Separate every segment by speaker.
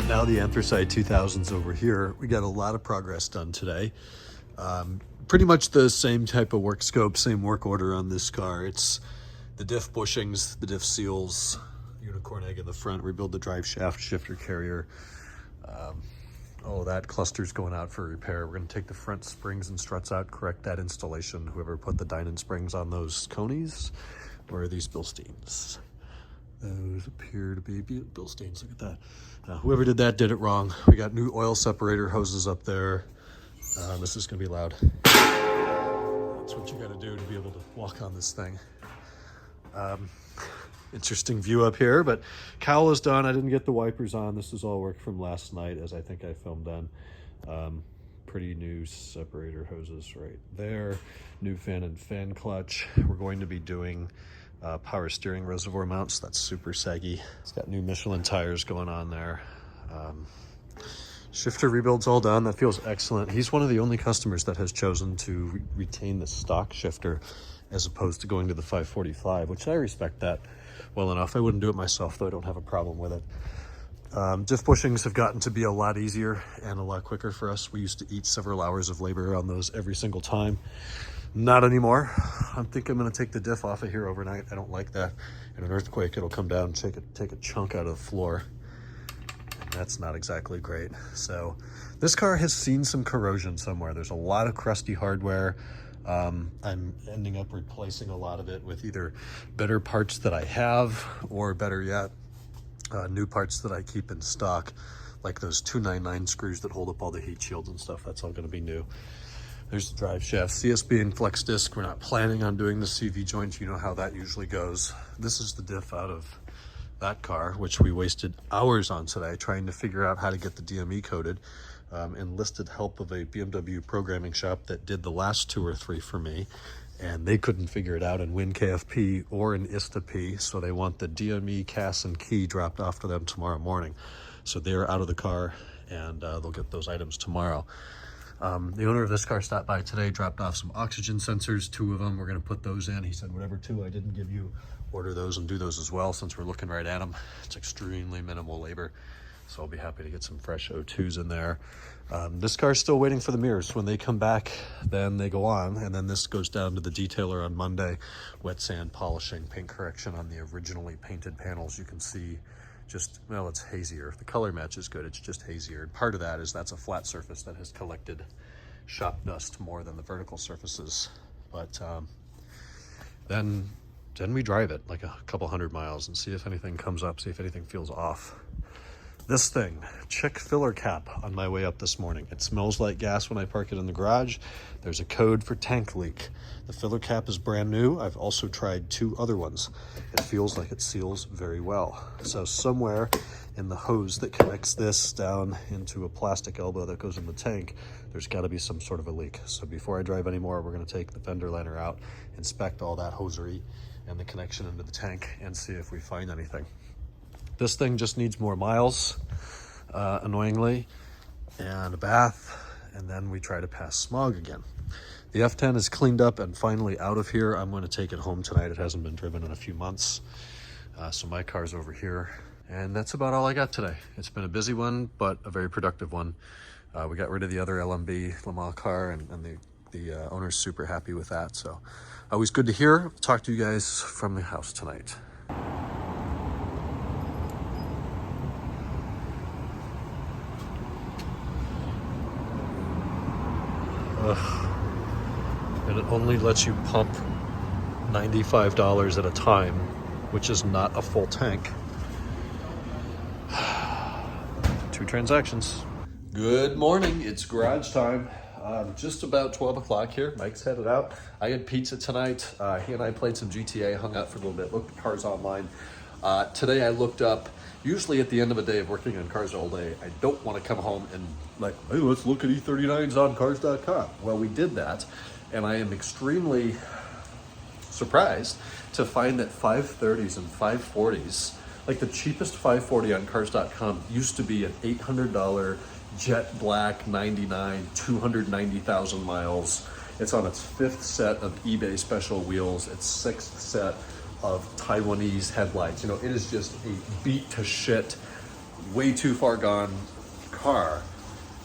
Speaker 1: Now the Anthracite 2000's over here. We got a lot of progress done today. Pretty much the same type of work scope, same work order on this car. It's the diff bushings, the diff seals, unicorn egg in the front, rebuild the drive shaft, shifter carrier. All that cluster's going out for repair. We're going to take the front springs and struts out, correct that installation. Whoever put the Dynon springs on those conies, or are these Bilsteins? Those appear to be Bilsteins. Look at that. Whoever did that did it wrong. We got new oil separator hoses up there. This is going to be loud. That's what you got to do to be able to walk on this thing. Interesting view up here, but cowl is done. I didn't get the wipers on. This is all work from last night, as I think I filmed on. Pretty new separator hoses right there. New fan and fan clutch. We're going to be doing power steering reservoir mounts. That's super saggy. It's got new Michelin tires going on there. Shifter rebuild's all done. That feels excellent. He's one of the only customers that has chosen to retain the stock shifter as opposed to going to the 545, which I respect that well enough. I wouldn't do it myself, though I don't have a problem with it. Diff bushings have gotten to be a lot easier and a lot quicker for us. We used to eat several hours of labor on those every single time. Not anymore. I think I'm going to take the diff off of here overnight. I don't like that. In an earthquake, it'll come down and take a chunk out of the floor. And that's not exactly great. So this car has seen some corrosion somewhere. There's a lot of crusty hardware. I'm ending up replacing a lot of it with either better parts that I have, or better yet, new parts that I keep in stock, like those 299 screws that hold up all the heat shields and stuff. That's all going to be new. There's the drive shaft, CSB and flex disc. We're not planning on doing the CV joint. You know how that usually goes. This is the diff out of that car, which we wasted hours on today trying to figure out how to get the DME coded. Enlisted help of a BMW programming shop that did the last 2 or 3 for me, and they couldn't figure it out in WinKFP or in ISTA-P, so they want the DME CAS and key dropped off to them tomorrow morning. So they're out of the car, and they'll get those items tomorrow. The owner of this car stopped by today, dropped off some oxygen sensors, 2 of them. We're going to put those in. He said, whatever 2 I didn't give you, order those and do those as well, since we're looking right at them. It's extremely minimal labor, so I'll be happy to get some fresh O2s in there. This car's still waiting for the mirrors. When they come back, then they go on, and then this goes down to the detailer on Monday. Wet sand polishing, paint correction on the originally painted panels. You can see just, well, it's hazier. The color match is good, it's just hazier. And part of that is that's a flat surface that has collected shop dust more than the vertical surfaces. But then we drive it like a couple 100 miles and see if anything comes up, see if anything feels off. This thing, check filler cap on my way up this morning. It smells like gas when I park it in the garage. There's a code for tank leak. The filler cap is brand new. I've also tried 2 other ones. It feels like it seals very well. So somewhere in the hose that connects this down into a plastic elbow that goes in the tank, there's got to be some sort of a leak. So before I drive anymore, we're going to take the fender liner out, inspect all that hosiery and the connection into the tank, and see if we find anything. This thing just needs more miles, annoyingly, and a bath, and then we try to pass smog again. The F10 is cleaned up and finally out of here. I'm going to take it home tonight. It hasn't been driven in a few months, so my car's over here. And that's about all I got today. It's been a busy one, but a very productive one. We got rid of the other LMB Le Mans car, and the owner's super happy with that. So always good to hear. Talk to you guys from the house tonight. And it only lets you pump $95 at a time, which is not a full tank. 2 transactions. Good morning, it's garage time. Just about 12 o'clock here. Mike's headed out. I had pizza tonight. He and I played some GTA, hung out for a little bit, looked at cars online. Today I looked up, usually at the end of a day of working on cars all day, I don't want to come home and like, hey, let's look at E39s on cars.com. Well, we did that, and I am extremely surprised to find that 530s and 540s, like the cheapest 540 on cars.com used to be an $800 jet black 99, 290,000 miles. It's on its 5th set of eBay special wheels, its 6th set of Taiwanese headlights. You know, it is just a beat to shit way too far gone car.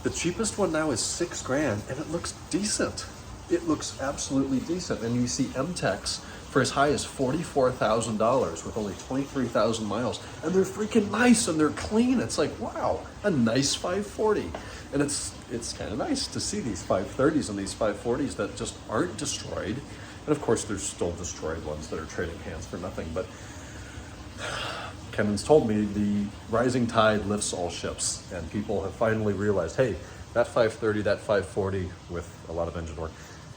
Speaker 1: The cheapest one now is $6,000 and it looks decent. It looks absolutely decent. And you see M-Techs for as high as $44,000 with only 23,000 miles. And they're freaking nice and they're clean. It's like, wow, a nice 540. And it's kind of nice to see these 530s and these 540s that just aren't destroyed. And of course, there's still destroyed ones that are trading hands for nothing. But Kevin's told me the rising tide lifts all ships, and people have finally realized, hey, that 530, that 540 with a lot of engine work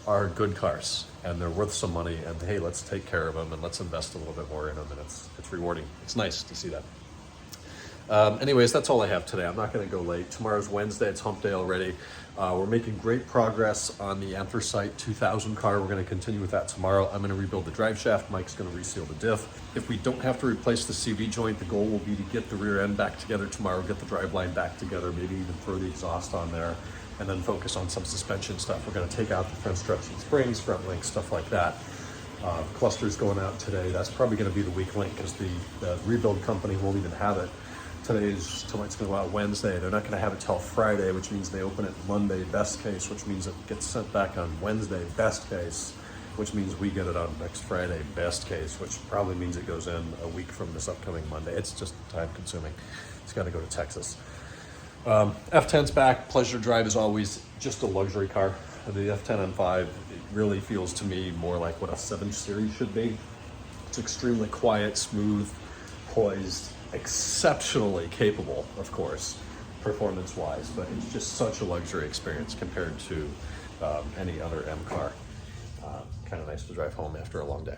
Speaker 1: are good cars and they're worth some money, and hey, let's take care of them and let's invest a little bit more in them, and it's rewarding. It's nice to see that. Anyways, that's all I have today. I'm not going to go late. Tomorrow's Wednesday. It's hump day already. We're making great progress on the Anthracite 2000 car. We're going to continue with that tomorrow. I'm going to rebuild the drive shaft. Mike's going to reseal the diff. If we don't have to replace the CV joint, the goal will be to get the rear end back together tomorrow, get the drive line back together, maybe even throw the exhaust on there, and then focus on some suspension stuff. We're going to take out the front struts and springs, front links, stuff like that. Cluster's going out today. That's probably going to be the weak link because the rebuild company won't even have it. Tonight's going to go out Wednesday. They're not going to have it till Friday, which means they open it Monday, best case, which means it gets sent back on Wednesday, best case, which means we get it on next Friday, best case, which probably means it goes in a week from this upcoming Monday. It's just time consuming. It's got to go to Texas. F10's back. Pleasure drive is always just a luxury car. The F10 N5, it really feels to me more like what a 7 Series should be. It's extremely quiet, smooth, poised, exceptionally capable, of course, performance-wise, but it's just such a luxury experience compared to any other M car. Kind of nice to drive home after a long day.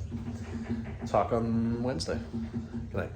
Speaker 1: Talk on Wednesday. Good night.